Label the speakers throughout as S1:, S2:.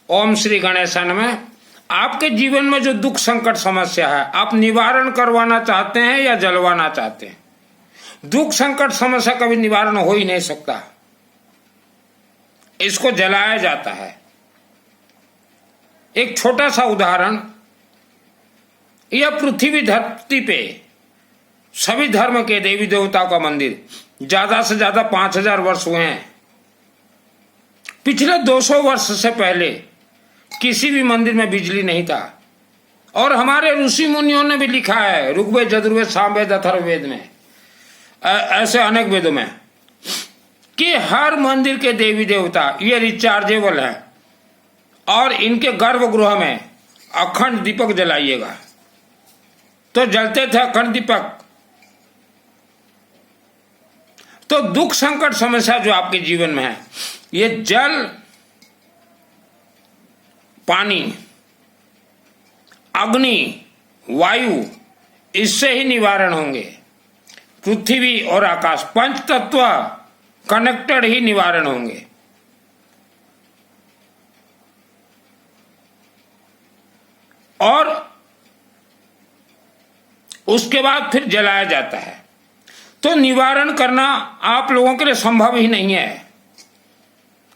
S1: ओम श्री गणेशाय नमः। आपके जीवन में जो दुख संकट समस्या है, आप निवारण करवाना चाहते हैं या जलवाना चाहते हैं? दुख संकट समस्या कभी निवारण हो ही नहीं सकता, इसको जलाया जाता है। एक छोटा सा उदाहरण, यह पृथ्वी धरती पे सभी धर्म के देवी देवताओं का मंदिर ज्यादा से ज्यादा 5000 वर्ष हुए हैं। पिछले 200 वर्ष से पहले किसी भी मंदिर में बिजली नहीं था, और हमारे ऋषि मुनियों ने भी लिखा है ऋग्वेद, यजुर्वेद, सामवेद, अथर्ववेद में, ऐसे अनेक वेदों में, कि हर मंदिर के देवी देवता ये रिचार्जेबल है और इनके गर्भगृह में अखंड दीपक जलाइएगा। तो जलते थे अखंड दीपक। तो दुख संकट समस्या जो आपके जीवन में है, ये जल, पानी, अग्नि, वायु, इससे ही निवारण होंगे। पृथ्वी और आकाश, पंच तत्व कनेक्टेड ही निवारण होंगे। और उसके बाद फिर जलाया जाता है। तो निवारण करना आप लोगों के लिए संभव ही नहीं है,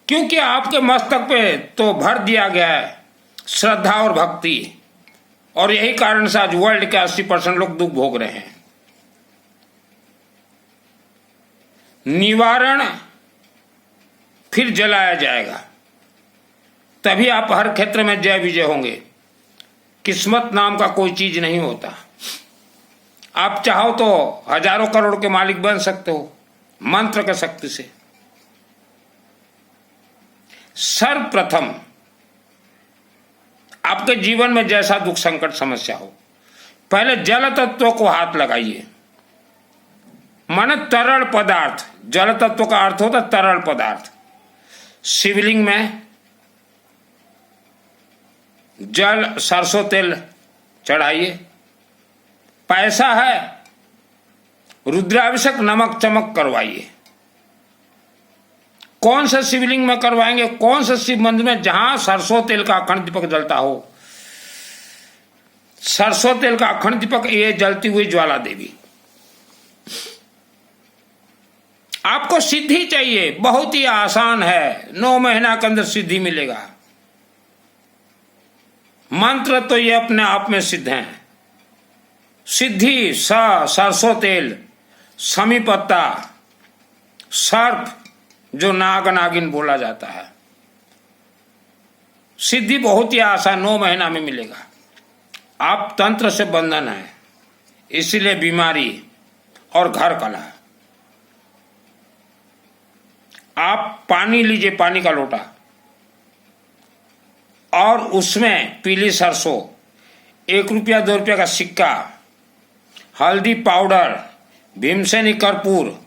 S1: क्योंकि आपके मस्तक पे तो भर दिया गया है श्रद्धा और भक्ति, और यही कारण से आज वर्ल्ड के 80% लोग दुख भोग रहे हैं। निवारण फिर जलाया जाएगा, तभी आप हर क्षेत्र में जय विजय होंगे। किस्मत नाम का कोई चीज नहीं होता। आप चाहो तो हजारों करोड़ के मालिक बन सकते हो मंत्र की शक्ति से। सर्वप्रथम आपके जीवन में जैसा दुख संकट समस्या हो, पहले जल तत्व को हाथ लगाइए। माने तरल पदार्थ, जल तत्व का अर्थ होता तरल पदार्थ। शिवलिंग में जल, सरसों तेल चढ़ाइए। पैसा है, रुद्राभिषेक, नमक चमक करवाइए। कौन सा शिवलिंग में करवाएंगे? कौन सा शिव मंदिर में? जहां सरसों तेल का अखंड दीपक जलता हो। सरसों तेल का अखंड दीपक, ये जलती हुई ज्वाला देवी। आपको सिद्धि चाहिए, बहुत ही आसान है, 9 महीना के अंदर सिद्धि मिलेगा। मंत्र तो ये अपने आप में सिद्ध हैं। सिद्धि, सरसों तेल, समी पत्ता, सर्प जो नाग नागिन बोला जाता है, सिद्धि बहुत ही आसान, 9 महीना में मिलेगा। आप तंत्र से बंधन है, इसीलिए बीमारी और घर कला। आप पानी लीजिए, पानी का लोटा, और उसमें पीली सरसों, 1 रुपया 2 रुपया का सिक्का, हल्दी पाउडर, भीमसेनी कर्पूर,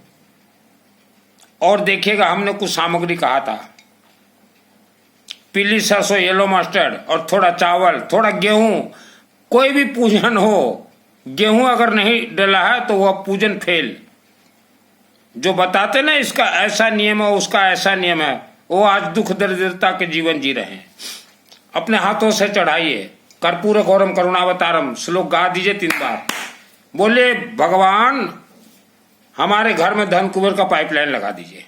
S1: और देखिएगा हमने कुछ सामग्री कहा था, पीली सरसों, येलो मस्टर्ड, और थोड़ा चावल, थोड़ा गेहूं। कोई भी पूजन हो, गेहूं अगर नहीं डला है तो वह पूजन फेल। जो बताते ना इसका ऐसा नियम है, उसका ऐसा नियम है, वो आज दुख दरिद्रता के जीवन जी रहे हैं। अपने हाथों से चढ़ाइए। कर्पूर गौरम करुणावतारम श्लोक गा दीजिए 3 बार। बोले भगवान हमारे घर में धन कुबेर का पाइपलाइन लगा दीजिए।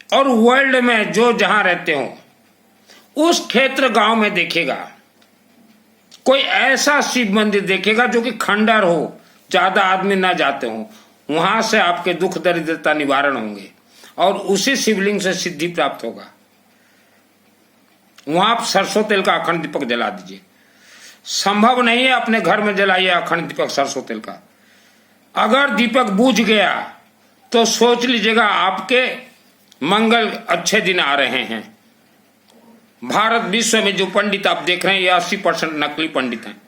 S1: और वर्ल्ड में जो जहां रहते हो उस क्षेत्र गांव में देखेगा, कोई ऐसा शिव मंदिर देखेगा जो कि खंडर हो, ज्यादा आदमी ना जाते हो, वहां से आपके दुख दरिद्रता निवारण होंगे और उसी शिवलिंग से सिद्धि प्राप्त होगा। वहां आप सरसों तेल का अखंड दीपक जला दीजिए। संभव नहीं है, अपने घर में जलाइए अखंड दीपक सरसों तेल का। अगर दीपक बुझ गया तो सोच लीजिएगा आपके मंगल अच्छे दिन आ रहे हैं। भारत विश्व में जो पंडित आप देख रहे हैं, ये 80% नकली पंडित हैं,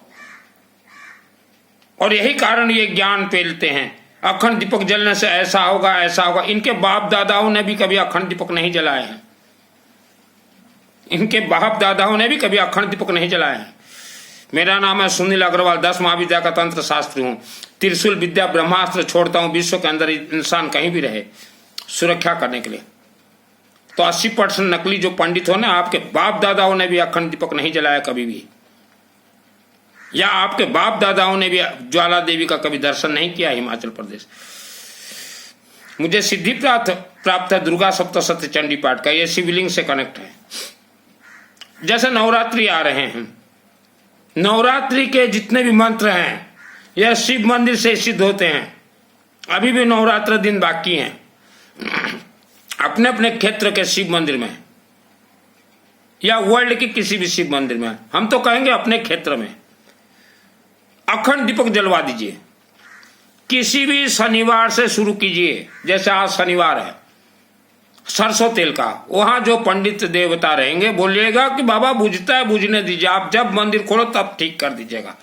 S1: और यही कारण ये ज्ञान फैलते हैं। अखंड दीपक जलने से ऐसा होगा, ऐसा होगा। इनके बाप दादाओं ने भी कभी अखंड दीपक नहीं जलाए हैं। इनके बाप दादाओं ने भी कभी अखंड दीपक नहीं जलाए हैं। मेरा नाम है सुनील अग्रवाल, 10 महाविद्या का तंत्र शास्त्री हूँ। त्रिशूल विद्या ब्रह्मास्त्र छोड़ता हूँ विश्व के अंदर इंसान कहीं भी रहे, सुरक्षा करने के लिए। तो 80% नकली जो पंडित हो ना, आपके बाप दादाओं ने भी अखंड दीपक नहीं जलाया कभी भी, या आपके बाप दादाओं ने भी ज्वाला देवी का कभी दर्शन नहीं किया हिमाचल प्रदेश। मुझे सिद्धि प्राप्त है दुर्गा सप्तशती चंडी पाठ का, ये शिवलिंग से कनेक्ट है। जैसे नवरात्रि आ रहे हैं, नवरात्रि के जितने भी मंत्र हैं यह शिव मंदिर से सिद्ध होते हैं। अभी भी नवरात्र दिन बाकी हैं। अपने अपने क्षेत्र के शिव मंदिर में या वर्ल्ड के किसी भी शिव मंदिर में, हम तो कहेंगे अपने क्षेत्र में अखंड दीपक जलवा दीजिए। किसी भी शनिवार से शुरू कीजिए, जैसे आज शनिवार है, सरसों तेल का, वहां जो पंडित देवता रहेंगे बोलिएगा कि बाबा बुझता है, बुझने दीजिए, आप जब मंदिर खोलो तब ठीक कर दीजिएगा,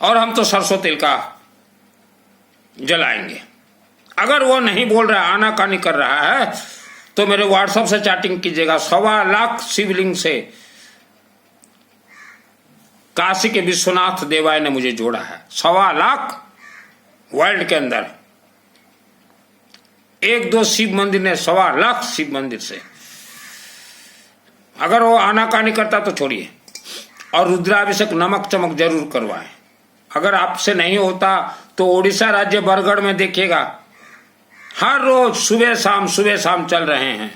S1: और हम तो सरसों तेल का जलाएंगे। अगर वो नहीं बोल रहा है, आनाकानी कर रहा है, तो मेरे व्हाट्सएप से चैटिंग कीजिएगा। 1.25 लाख शिवलिंग से काशी के विश्वनाथ देवाय ने मुझे जोड़ा है। 1.25 लाख वर्ल्ड के अंदर, 1-2 शिव मंदिर ने 1.25 लाख शिव मंदिर से। अगर वो आनाकानी करता तो छोड़िए, और रुद्राभिषेक नमक चमक जरूर करवाएं। अगर आपसे नहीं होता तो ओडिशा राज्य बरगढ़ में देखिएगा, हर रोज सुबह शाम चल रहे हैं।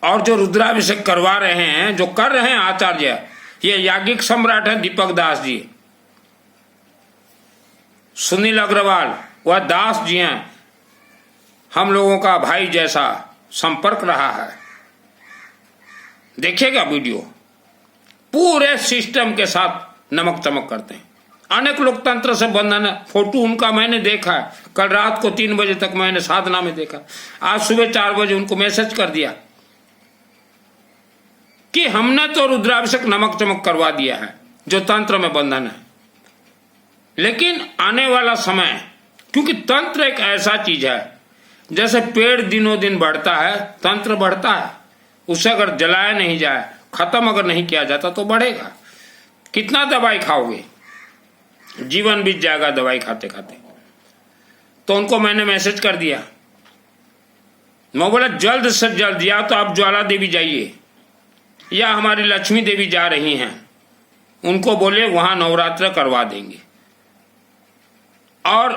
S1: और जो रुद्राभिषेक करवा रहे हैं, जो कर रहे हैं आचार्य, ये याज्ञिक सम्राट है दीपक दास जी, सुनील अग्रवाल वह दास जी हैं। हम लोगों का भाई जैसा संपर्क रहा है। देखिएगा वीडियो, पूरे सिस्टम के साथ नमक चमक करते हैं। अनेक लोग तंत्र से बंधन है, फोटो उनका मैंने देखा है। कल रात को 3 बजे तक मैंने साधना में देखा, आज सुबह 4 बजे उनको मैसेज कर दिया कि हमने तो रुद्राभिषेक नमक चमक करवा दिया है, जो तंत्र में बंधन है। लेकिन आने वाला समय, क्योंकि तंत्र एक ऐसा चीज है, जैसे पेड़ दिनों दिन बढ़ता है, तंत्र बढ़ता है। उसे अगर जलाया नहीं जाए, खत्म अगर नहीं किया जाता तो बढ़ेगा। कितना दवाई खाओगे, जीवन बीत जाएगा दवाई खाते खाते। तो उनको मैंने मैसेज कर दिया, मैं बोला जल्द से जल्द या तो आप ज्वाला देवी जाइए, या हमारी लक्ष्मी देवी जा रही हैं, उनको बोले वहां नवरात्र करवा देंगे। और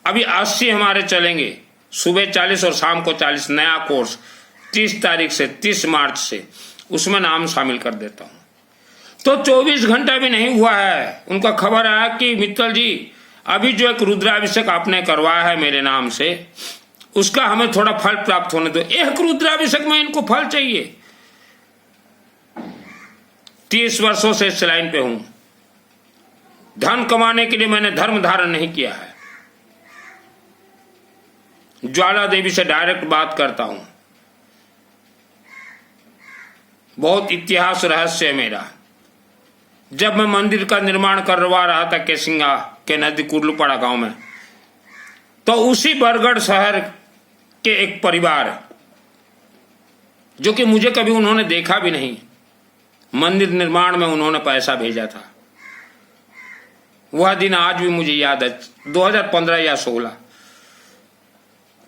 S1: अभी 80 हमारे चलेंगे, सुबह 40 और शाम को 40, नया कोर्स 30 तारीख से 30 मार्च से, उसमें नाम शामिल कर देता हूं। तो 24 घंटा भी नहीं हुआ है, उनका खबर आया कि मित्तल जी अभी जो एक रुद्राभिषेक आपने करवाया है मेरे नाम से, उसका हमें थोड़ा फल प्राप्त होने दो। एक रुद्राभिषेक में इनको फल चाहिए। 30 वर्षों से इस लाइन पे हूं। धन कमाने के लिए मैंने धर्म धारण नहीं किया है। ज्वाला देवी से डायरेक्ट बात करता हूं। बहुत इतिहास रहस्य है मेरा। जब मैं मंदिर का निर्माण करवा रहा था केसिंगा के नजदीक कुर्लूपाड़ा गांव में, तो उसी बरगढ़ शहर के एक परिवार, जो कि मुझे कभी उन्होंने देखा भी नहीं, मंदिर निर्माण में उन्होंने पैसा भेजा था। वह दिन आज भी मुझे याद है, 2015 या 16।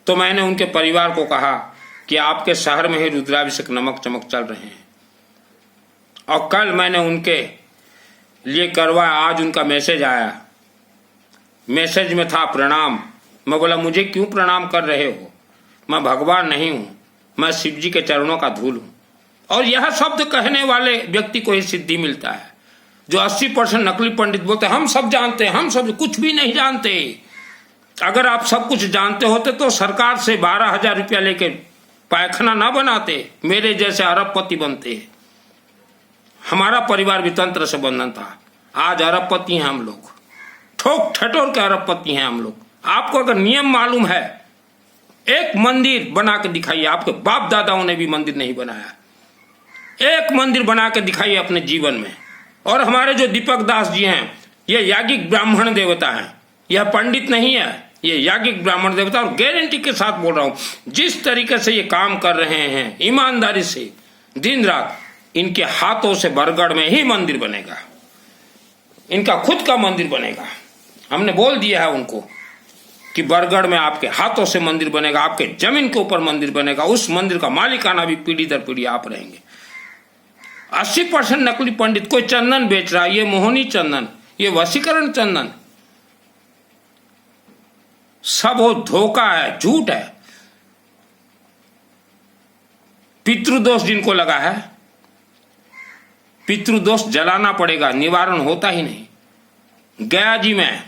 S1: तो मैंने उनके परिवार को कहा कि आपके शहर में ही रुद्राभिषेक नमक चमक चल रहे हैं, और कल मैंने उनके लिए करवाया। आज उनका मैसेज आया, मैसेज में था प्रणाम। मैं बोला मुझे क्यों प्रणाम कर रहे हो, मैं भगवान नहीं हूं, मैं शिव जी के चरणों का धूल हूं। और यह शब्द कहने वाले व्यक्ति को ही सिद्धि मिलता है। जो 80% नकली पंडित बोलते हैं हम सब जानते हैं, हम सब कुछ भी नहीं जानते। अगर आप सब कुछ जानते होते तो सरकार से 12,000 रुपया लेके पायखाना ना बनाते, मेरे जैसे अरबपति बनते। हमारा परिवार भी तंत्र से बंधन था, आज अरबपति हैं हम लोग, ठोक ठटोर के अरबपति हैं हम लोग। आपको अगर नियम मालूम है, एक मंदिर बना के दिखाइए। आपके बाप दादाओं ने भी मंदिर नहीं बनाया, एक मंदिर बना के दिखाइए अपने जीवन में। और हमारे जो दीपक दास जी हैं, ये याज्ञिक ब्राह्मण देवता हैं, यह पंडित नहीं है, ये याज्ञिक ब्राह्मण देवता। और गारंटी के साथ बोल रहा हूं, जिस तरीके से ये काम कर रहे हैं ईमानदारी से दिन रात, इनके हाथों से बरगढ़ में ही मंदिर बनेगा, इनका खुद का मंदिर बनेगा। हमने बोल दिया है उनको। कि बरगढ़ में आपके हाथों से मंदिर बनेगा, आपके जमीन के ऊपर मंदिर बनेगा, उस मंदिर का मालिकाना भी पीढ़ी दर पीढ़ी आप रहेंगे। 80% नकली पंडित, कोई चंदन बेच रहा है, ये मोहनी चंदन, ये वशीकरण चंदन, सब वो धोखा है, झूठ है। पितृदोष जिनको लगा है, पितृदोष जलाना पड़ेगा, निवारण होता ही नहीं। गया जी में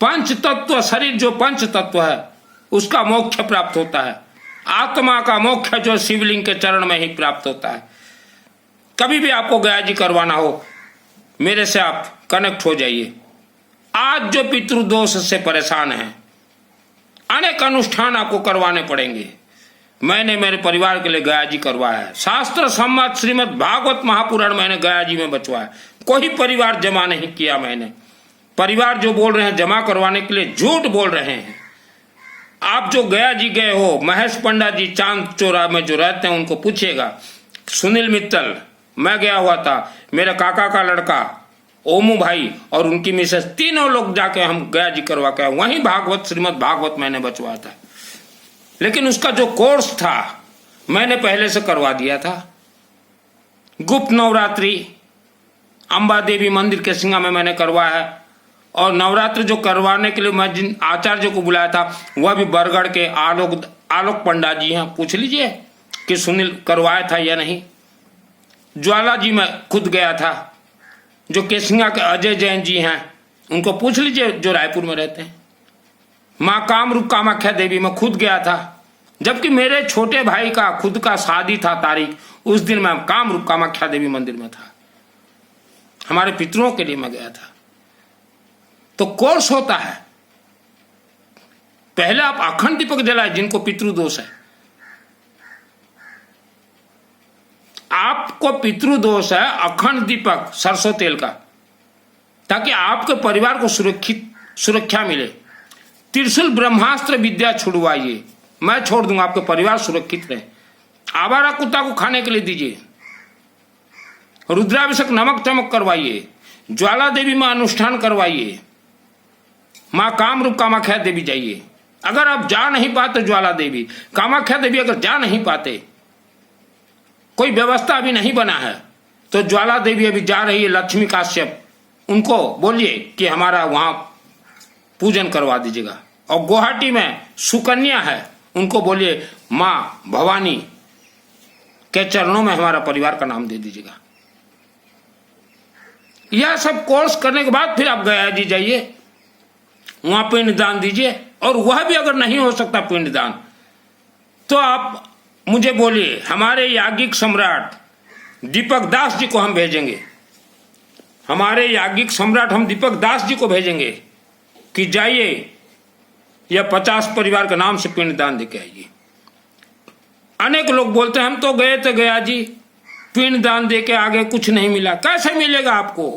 S1: पंच तत्व, शरीर जो पंच तत्व है उसका मोक्ष प्राप्त होता है, आत्मा का मोक्ष जो शिवलिंग के चरण में ही प्राप्त होता है। कभी भी आपको गया जी करवाना हो, मेरे से आप कनेक्ट हो जाइए। आज जो पितृदोष से परेशान हैं, अनेक अनुष्ठान आपको करवाने पड़ेंगे। मैंने मेरे परिवार के लिए गया जी करवाया है, शास्त्र सम्मत श्रीमद् भागवत महापुराण मैंने गया जी में बचवाया, कोई परिवार जमा नहीं किया मैंने। परिवार जो बोल रहे हैं जमा करवाने के लिए, झूठ बोल रहे हैं। आप जो गया जी गए हो, महेश पंडा जी चांद चौरा में जो रहते हैं उनको पूछिएगा, सुनील मित्तल, मैं गया हुआ था, मेरे काका का लड़का ओमू भाई और उनकी मिसेस, तीनों लोग जाके हम गया जी करवा के वहीं भागवत श्रीमद् भागवत मैंने बचवाया था। लेकिन उसका जो कोर्स था मैंने पहले से करवा दिया था। गुप्त नवरात्रि अंबा देवी मंदिर के सिंगा में मैंने करवाया है, और नवरात्र जो करवाने के लिए मैं जिन आचार्य को बुलाया था वह भी बरगढ़ के आलोक पंडा जी हैं, पूछ लीजिए कि सुनील करवाया था या नहीं। ज्वाला जी में खुद गया था, जो केसिंगा के अजय जैन जी हैं उनको पूछ लीजिए जो रायपुर में रहते हैं। माँ कामरूप कामाख्या देवी में खुद गया था, जबकि मेरे छोटे भाई का खुद का शादी था तारीख, उस दिन मैं कामरूप कामाख्या देवी मंदिर में था, हमारे पितरों के लिए मैं गया था। तो कोर्स होता है, पहले आप अखंड दीपक जलाए जिनको पितृदोष है। आपको पितृदोष है, अखंड दीपक सरसों तेल का, ताकि आपके परिवार को सुरक्षा मिले। त्रिशूल ब्रह्मास्त्र विद्या छुड़वाइए, मैं छोड़ दूंगा, आपके परिवार सुरक्षित रहे। आवारा कुत्ता को खाने के लिए दीजिए, रुद्राभिषेक नमक चमक करवाइए, ज्वाला देवी में अनुष्ठान करवाइए, माँ कामरूप कामाख्या देवी जाइए। अगर आप जा नहीं पाते ज्वाला देवी कामाख्या देवी, अगर जा नहीं पाते, कोई व्यवस्था अभी नहीं बना है, तो ज्वाला देवी अभी जा रही है लक्ष्मी काश्यप, उनको बोलिए कि हमारा वहां पूजन करवा दीजिएगा। और गुवाहाटी में सुकन्या है, उनको बोलिए माँ भवानी के चरणों में हमारा परिवार का नाम दे दीजिएगा। यह सब कोर्स करने के बाद फिर आप गया जी जाइए, वहां पिंडदान दीजिए। और वह भी अगर नहीं हो सकता पिंडदान, तो आप मुझे बोलिए, हमारे याज्ञिक सम्राट दीपक दास जी को हम भेजेंगे, हमारे याज्ञिक सम्राट हम दीपक दास जी को भेजेंगे कि जाइए या 50 परिवार के नाम से पिंडदान देके आइए। अनेक लोग बोलते हैं हम तो गए थे गया जी, पिंडदान देके आगे कुछ नहीं मिला। कैसे मिलेगा आपको?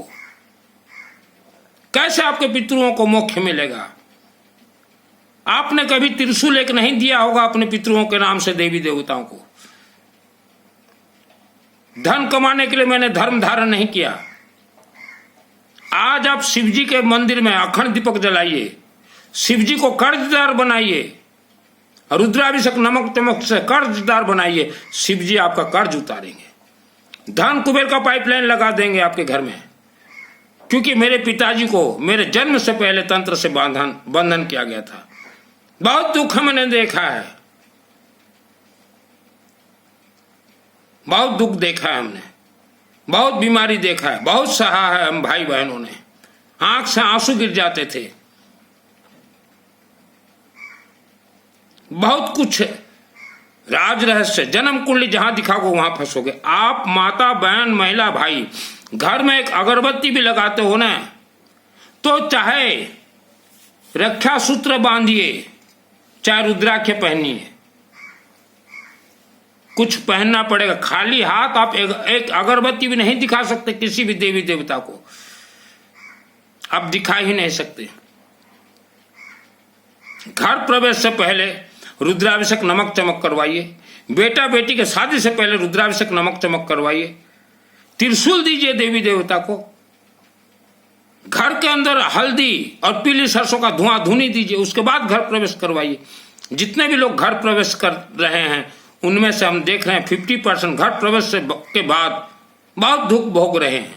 S1: कैसे आपके पितरों को मोक्ष मिलेगा? आपने कभी त्रिशूल एक नहीं दिया होगा अपने पितरों के नाम से देवी देवताओं को। धन कमाने के लिए मैंने धर्म धारण नहीं किया। आज आप शिव जी के मंदिर में अखंड दीपक जलाइए, शिव जी को कर्जदार बनाइए, रुद्राभिषेक नमक चमक से कर्जदार बनाइए, शिव जी आपका कर्ज उतारेंगे। धन कुबेर का पाइपलाइन लगा देंगे आपके घर में, क्योंकि मेरे पिताजी को मेरे जन्म से पहले तंत्र से बंधन किया गया था। बहुत दुख मैंने देखा है, बहुत दुख देखा है हमने, बहुत बीमारी देखा है, बहुत सहा है हम भाई बहनों ने, आंख से आंसू गिर जाते थे। बहुत कुछ राज रहस्य, जन्म कुंडली जहां दिखाओगे वहां फंसोगे। आप माता बहन महिला भाई घर में एक अगरबत्ती भी लगाते हो ना, तो चाहे रक्षा सूत्र बांधिए, चाहे रुद्राक्ष पहनिए, कुछ पहनना पड़ेगा। खाली हाथ आप एक अगरबत्ती भी नहीं दिखा सकते किसी भी देवी देवता को, आप दिखा ही नहीं सकते। घर प्रवेश से पहले रुद्राभिषेक नमक चमक करवाइए, बेटा बेटी के शादी से पहले रुद्राभिषेक नमक चमक करवाइए, त्रिशूल दीजिए देवी देवता को, घर के अंदर हल्दी और पीली सरसों का धुआं धुनी दीजिए, उसके बाद घर प्रवेश करवाइए। जितने भी लोग घर प्रवेश कर रहे हैं उनमें से हम देख रहे हैं 50% घर प्रवेश के बाद बहुत दुख भोग रहे हैं।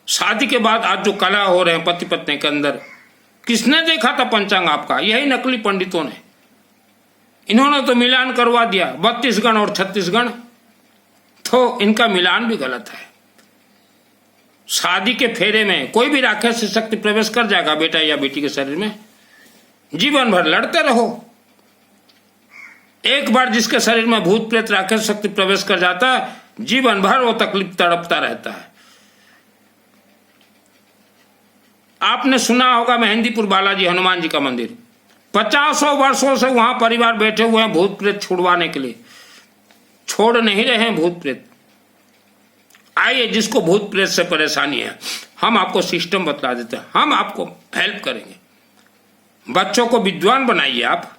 S1: शादी के बाद आज जो कलह हो रहे हैं पति पत्नी के अंदर, किसने देखा था पंचांग आपका? यही नकली पंडितों ने। इन्होंने तो मिलान करवा दिया 32 गण और 36 गण, तो इनका मिलान भी गलत है। शादी के फेरे में कोई भी राक्षस शक्ति प्रवेश कर जाएगा बेटा या बेटी के शरीर में, जीवन भर लड़ते रहो। एक बार जिसके शरीर में भूत प्रेत राक्षस शक्ति प्रवेश कर जाता है, जीवन भर वो तकलीफ तड़पता रहता है। आपने सुना होगा मेहंदीपुर बालाजी हनुमान जी का मंदिर, 50 वर्षों से वहां परिवार बैठे हुए हैं भूत प्रेत छुड़वाने के लिए, छोड़ नहीं रहे हैं भूत प्रेत। आइए, जिसको भूत प्रेत से परेशानी है हम आपको सिस्टम बतला देते हैं, हम आपको हेल्प करेंगे। बच्चों को विद्वान बनाइए आप।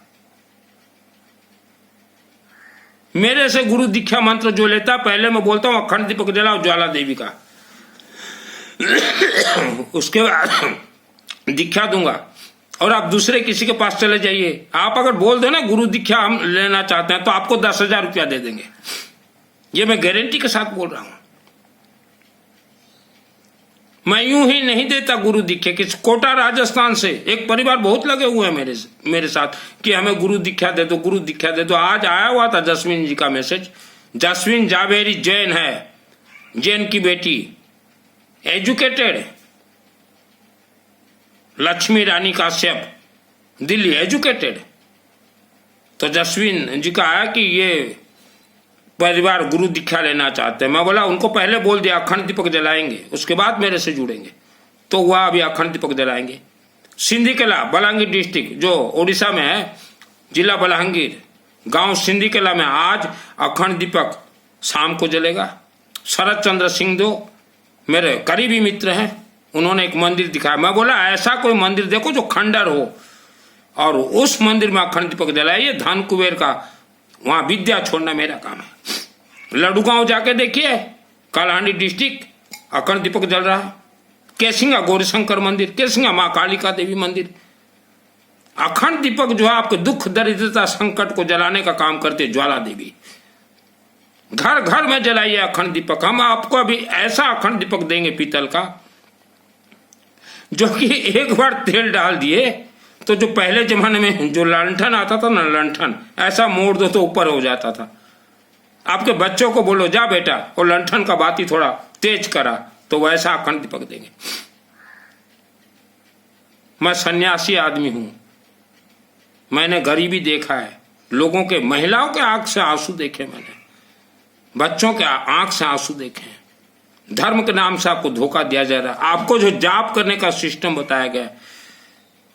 S1: मेरे से गुरु दीक्षा मंत्र जो लेता, पहले मैं बोलता हूं अखंड दीपक जलाओ ज्वाला देवी का, उसके बाद दीक्षा दूंगा और आप दूसरे किसी के पास चले जाइए। आप अगर बोल दो ना गुरु दीक्षा हम लेना चाहते हैं, तो आपको 10,000 रुपया दे देंगे। ये मैं गारंटी के साथ बोल रहा हूं। मैं यूं ही नहीं देता गुरु दीक्षा। किस कोटा राजस्थान से एक परिवार बहुत लगे हुए हैं मेरे साथ कि हमें गुरु दीक्षा दे दो, गुरु दीक्षा दे दो। आज आया हुआ था जस्मिन जी का मैसेज। जस्मिन जावेरी जैन है, जैन की बेटी, एजुकेटेड, लक्ष्मी रानी काश्यप, दिल्ली, एजुकेटेड। तो जस्विन जी का आया कि ये परिवार गुरु दीक्षा लेना चाहते हैं। मैं बोला उनको पहले बोल दिया अखंड दीपक जलाएंगे, उसके बाद मेरे से जुड़ेंगे। तो वह अभी अखंड दीपक जलाएंगे। सिंधिकेला बलांगीर डिस्ट्रिक्ट जो उड़ीसा में है, जिला बलांगीर, गांव सिंधिकेला में आज अखंड दीपक शाम को जलेगा। शरद चंद्र सिंह दो मेरे करीबी मित्र हैं, उन्होंने एक मंदिर दिखाया। मैं बोला ऐसा कोई मंदिर देखो जो खंडर हो और उस मंदिर में अखंड दीपक जलाइए। धन कुबेर का वहां विद्या छोड़ना मेरा काम है। लडुगांव जाके देखिए, कालाहांडी डिस्ट्रिक्ट, अखंड दीपक जल रहा है। केसिंगा गौरीशंकर मंदिर, केसिंगा माँ कालिका देवी मंदिर। अखंड दीपक जो है आपके दुख दरिद्रता संकट को जलाने का काम करते ज्वाला देवी। घर घर में जलाइए अखंड दीपक। हम आपको अभी ऐसा अखंड दीपक देंगे पीतल का, जो कि एक बार तेल डाल दिए तो जो पहले जमाने में जो लंठन आता था ना, लंठन ऐसा मोड़ दो तो ऊपर हो जाता था। आपके बच्चों को बोलो जा बेटा वो लंठन का बाती थोड़ा तेज करा, तो वैसा अखंड दीपक देंगे। मैं सन्यासी आदमी हूं, मैंने गरीबी देखा है, लोगों के, महिलाओं के आंख से आंसू देखे, मैंने बच्चों के आंख से आंसू देखे। धर्म के नाम से आपको धोखा दिया जा रहा है। आपको जो जाप करने का सिस्टम बताया गया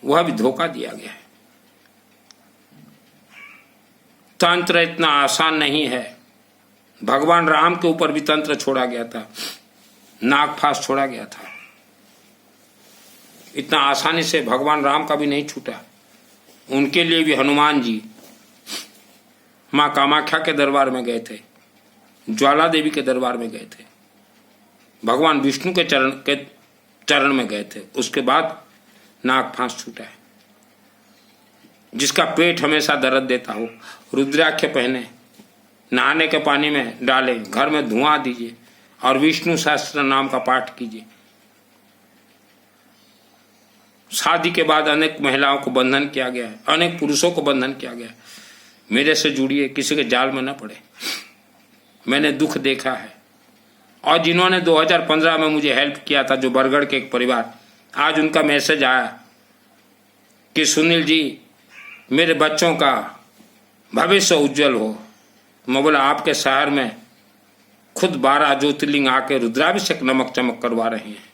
S1: वह भी धोखा दिया गया है। तंत्र इतना आसान नहीं है। भगवान राम के ऊपर भी तंत्र छोड़ा गया था, नागफास छोड़ा गया था। इतना आसानी से भगवान राम का भी नहीं छूटा। उनके लिए भी हनुमान जी मां कामाख्या के दरबार में गए थे, ज्वाला देवी के दरबार में गए थे, भगवान विष्णु के चरण में गए थे। उसके बाद नागफांस छूटा है। जिसका पेट हमेशा दर्द देता हो, रुद्राक्ष पहने, नहाने के पानी में डालें, घर में धुआं दीजिए और विष्णु सहस्त्र नाम का पाठ कीजिए। शादी के बाद अनेक महिलाओं को बंधन किया गया है, अनेक पुरुषों को बंधन किया गया है। मेरे से जुड़िए, किसी के जाल में न पड़े। मैंने दुख देखा है। और जिन्होंने 2015 में मुझे हेल्प किया था, जो बरगढ़ के एक परिवार, आज उनका मैसेज आया कि सुनील जी मेरे बच्चों का भविष्य उज्जवल हो। मैं बोला आपके शहर में खुद 12 ज्योतिर्लिंग आके रुद्राभिषेक नमक चमक करवा रहे हैं।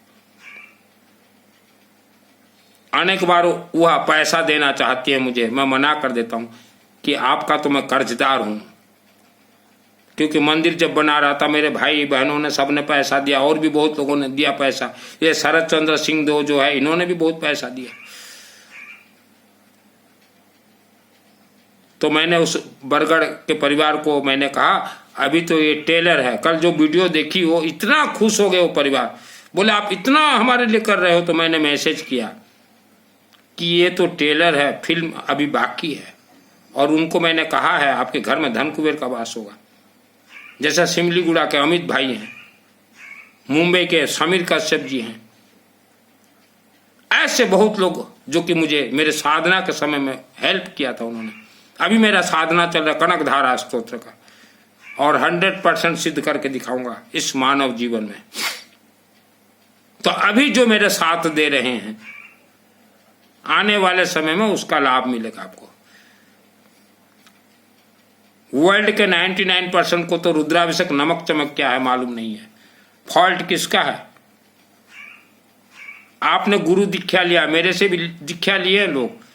S1: अनेक बार वह पैसा देना चाहती है मुझे, मैं मना कर देता हूं कि आपका तो मैं कर्जदार हूं, क्योंकि मंदिर जब बना रहा था मेरे भाई बहनों ने सबने पैसा दिया, और भी बहुत लोगों ने दिया पैसा। ये शरद चंद्र सिंह दो जो है, इन्होंने भी बहुत पैसा दिया। तो मैंने उस बरगढ़ के परिवार को मैंने कहा अभी तो ये टेलर है। कल जो वीडियो देखी वो इतना खुश हो गए वो परिवार, बोले आप इतना हमारे लिए कर रहे हो, तो मैंने मैसेज किया कि ये तो ट्रेलर है, फिल्म अभी बाकी है। और उनको मैंने कहा है आपके घर में धन कुबेर का वास होगा। जैसा सिमलीगुड़ा के अमित भाई हैं, मुंबई के समीर कश्यप जी हैं, ऐसे बहुत लोग जो कि मुझे मेरे साधना के समय में हेल्प किया था उन्होंने। अभी मेरा साधना चल रहा कनक धारा स्तोत्र का, और 100% सिद्ध करके दिखाऊंगा इस मानव जीवन में। तो अभी जो मेरे साथ दे रहे हैं, आने वाले समय में उसका लाभ मिलेगा आपको। वर्ल्ड के 99% को तो रुद्राभिषेक नमक चमक क्या है मालूम नहीं है। फॉल्ट किसका है? आपने गुरु दीक्षा लिया, मेरे से भी दीक्षा लिए लोग।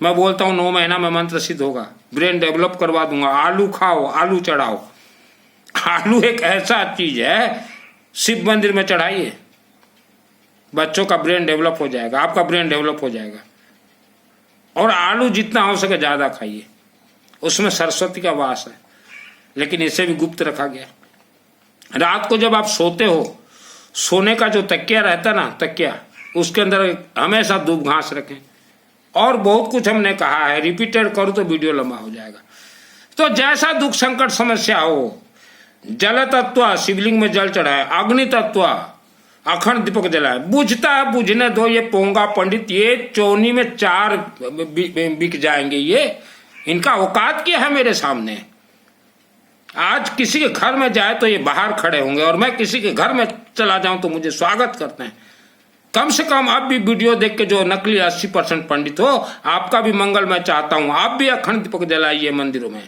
S1: मैं बोलता हूं 9 महीना में मंत्र सिद्ध होगा, ब्रेन डेवलप करवा दूंगा। आलू खाओ, आलू चढ़ाओ। आलू एक ऐसा चीज है, शिव मंदिर में चढ़ाइए, बच्चों का ब्रेन डेवलप हो जाएगा, आपका ब्रेन डेवलप हो जाएगा। और आलू जितना हो सके ज्यादा खाइए, उसमें सरस्वती का वास है, लेकिन इसे भी गुप्त रखा गया। रात को जब आप सोते हो, सोने का जो तकिया रहता ना, तकिया, उसके अंदर हमेशा दूब घास रखें। और बहुत कुछ हमने कहा है, रिपीटेड करो तो वीडियो लंबा हो जाएगा। तो जैसा दुख संकट समस्या हो, जल तत्व शिवलिंग में जल चढ़ाए, अग्नि तत्व अखंड दीपक जलाए, बुझता है बुझने दो। ये पोंगा पंडित, ये चौनी में 4 बिक जाएंगे, ये इनका औकात क्या है मेरे सामने। आज किसी के घर में जाए तो ये बाहर खड़े होंगे, और मैं किसी के घर में चला जाऊं तो मुझे स्वागत करते हैं। कम से कम आप भी वीडियो देख के, जो नकली 80% पंडित हो, आपका भी मंगल मैं चाहता हूं। आप भी अखंड दीपक जलाइए मंदिरों में।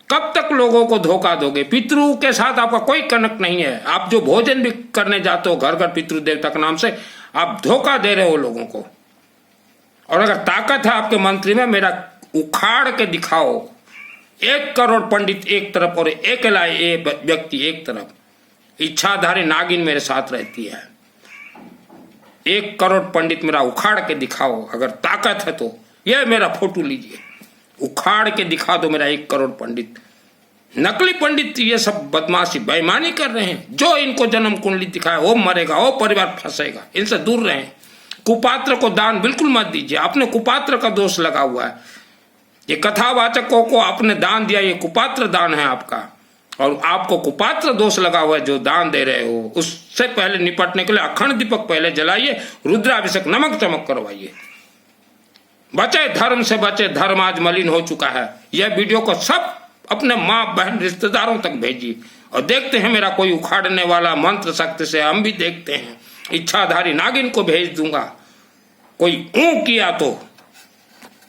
S1: कब तक लोगों को धोखा दोगे? पितरों के साथ आपका कोई कनेक्ट नहीं है। आप जो भोजन भी करने जाते हो घर घर पितृ देवता के नाम से, आप धोखा दे रहे हो लोगों को। और अगर ताकत है आपके मंत्री में, मेरा उखाड़ के दिखाओ। 1 करोड़ पंडित एक तरफ और एक व्यक्ति एक तरफ, इच्छाधारी नागिन मेरे साथ रहती है। 1 करोड़ पंडित मेरा उखाड़ के दिखाओ, अगर ताकत है तो। यह मेरा फोटो लीजिए, उखाड़ के दिखा दो मेरा 1 करोड़ पंडित। नकली पंडित ये सब बदमाशी बेईमानी कर रहे हैं। जो इनको जन्म कुंडली दिखाए वो मरेगा, वो परिवार फंसेगा। इनसे दूर रहें। कुपात्र को दान बिल्कुल मत दीजिए, आपने कुपात्र का दोष लगा हुआ है। ये कथावाचकों को आपने दान दिया, ये कुपात्र दान है आपका, और आपको कुपात्र दोष लगा हुआ है जो दान दे रहे हो। उससे पहले निपटने के लिए अखंड दीपक पहले जलाइए, रुद्राभिषेक नमक चमक करवाइए। बचे धर्म से बचे, धर्म आज मलिन हो चुका है। यह वीडियो को सब अपने माँ बहन रिश्तेदारों तक भेजिए, और देखते हैं मेरा कोई उखाड़ने वाला मंत्र शक्ति से, हम भी देखते हैं। इच्छाधारी नागिन को भेज दूंगा, कोई ऊं किया तो